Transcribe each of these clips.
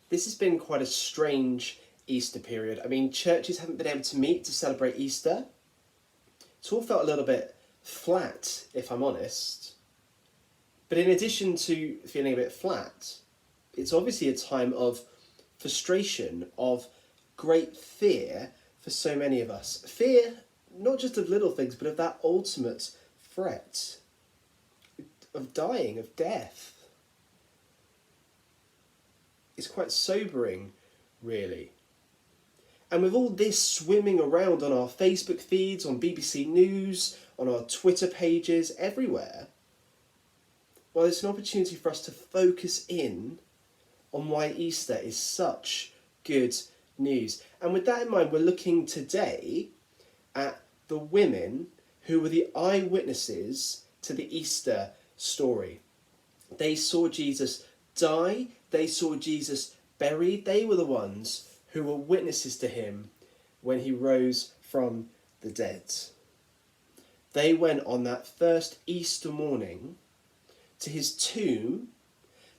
This has been quite a strange Easter period. I mean, churches haven't been able to meet to celebrate Easter. It's all felt a little bit flat, if I'm honest. But in addition to feeling a bit flat, it's obviously a time of frustration, of great fear for so many of us. Fear, not just of little things, but of that ultimate threat of dying, of death. It's quite sobering, really. And with all this swimming around on our Facebook feeds, on BBC News, on our Twitter pages, everywhere, well, it's an opportunity for us to focus in on why Easter is such good news. And with that in mind, we're looking today at the women who were the eyewitnesses to the Easter story. They saw Jesus die, they saw Jesus buried, they were the ones who were witnesses to him when he rose from the dead. They went on that first Easter morning to his tomb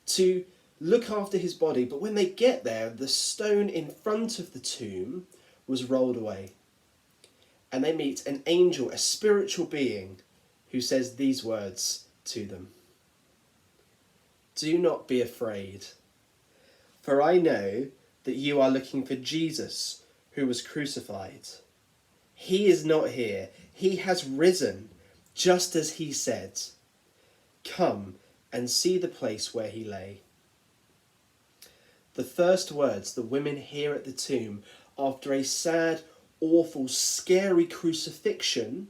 to look after his body, but when they get there, the stone in front of the tomb was rolled away. And they meet an angel, a spiritual being, who says these words to them. Do not be afraid, for I know that you are looking for Jesus who was crucified. He is not here. He has risen, just as he said. Come and see the place where he lay. The first words the women hear at the tomb after a sad, awful, scary crucifixion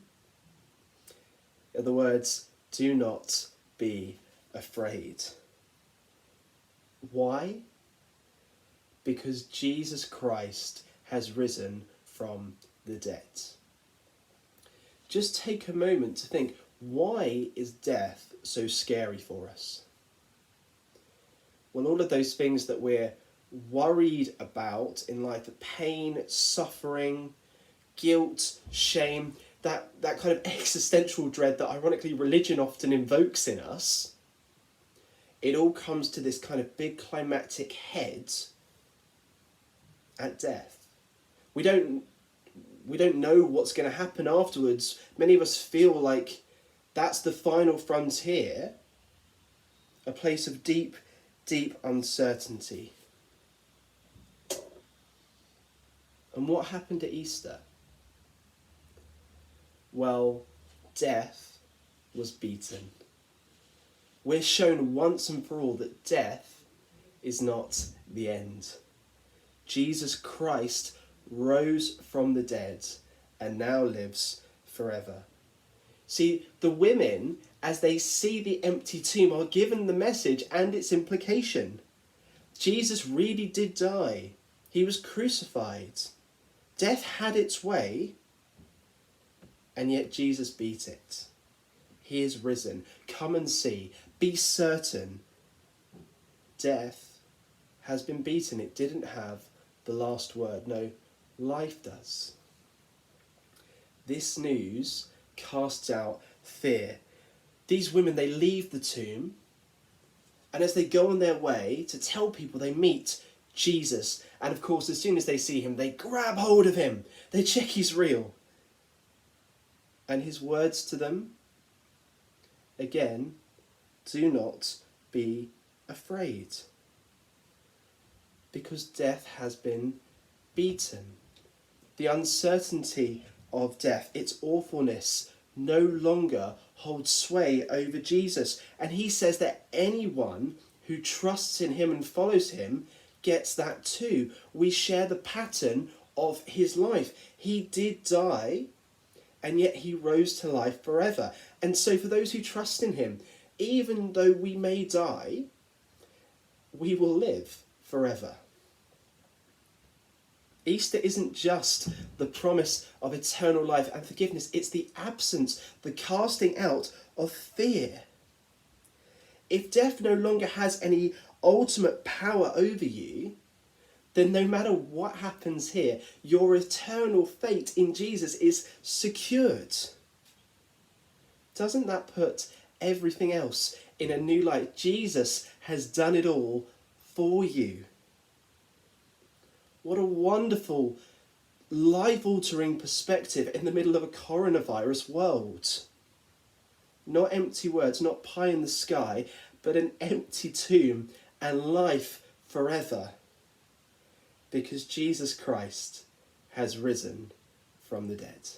are the words, do not be afraid. Why? Because Jesus Christ has risen from the dead. Just take a moment to think, why is death so scary for us? Well, all of those things that we're worried about in life, the pain, suffering, guilt, shame, that kind of existential dread that ironically religion often invokes in us, it all comes to this kind of big climactic head at death. We don't know what's going to happen afterwards. Many of us feel like that's the final frontier, a place of deep, deep uncertainty. And what happened at Easter? Well, death was beaten. We're shown once and for all that death is not the end. Jesus Christ rose from the dead and now lives forever. See, the women, as they see the empty tomb, are given the message and its implication. Jesus really did die. He was crucified. Death had its way, and yet Jesus beat it. He is risen. Come and see. Be certain. Death has been beaten. It didn't have the last word. No, life does. This news casts out fear. These women, they leave the tomb, and as they go on their way to tell people, they meet Jesus. And of course, as soon as they see him, they grab hold of him. They check he's real. And his words to them, again, do not be afraid. Because death has been beaten. The uncertainty of death, its awfulness, no longer holds sway over Jesus. And he says that anyone who trusts in him and follows him gets that too. We share the pattern of his life. He did die, and yet he rose to life forever. And so for those who trust in him, even though we may die, we will live forever. Easter isn't just the promise of eternal life and forgiveness, it's the absence, the casting out of fear. If death no longer has any ultimate power over you, then no matter what happens here, your eternal fate in Jesus is secured. Doesn't that put everything else in a new light? Jesus has done it all for you. What a wonderful, life-altering perspective in the middle of a coronavirus world. Not empty words, not pie in the sky, but an empty tomb and life forever. Because Jesus Christ has risen from the dead.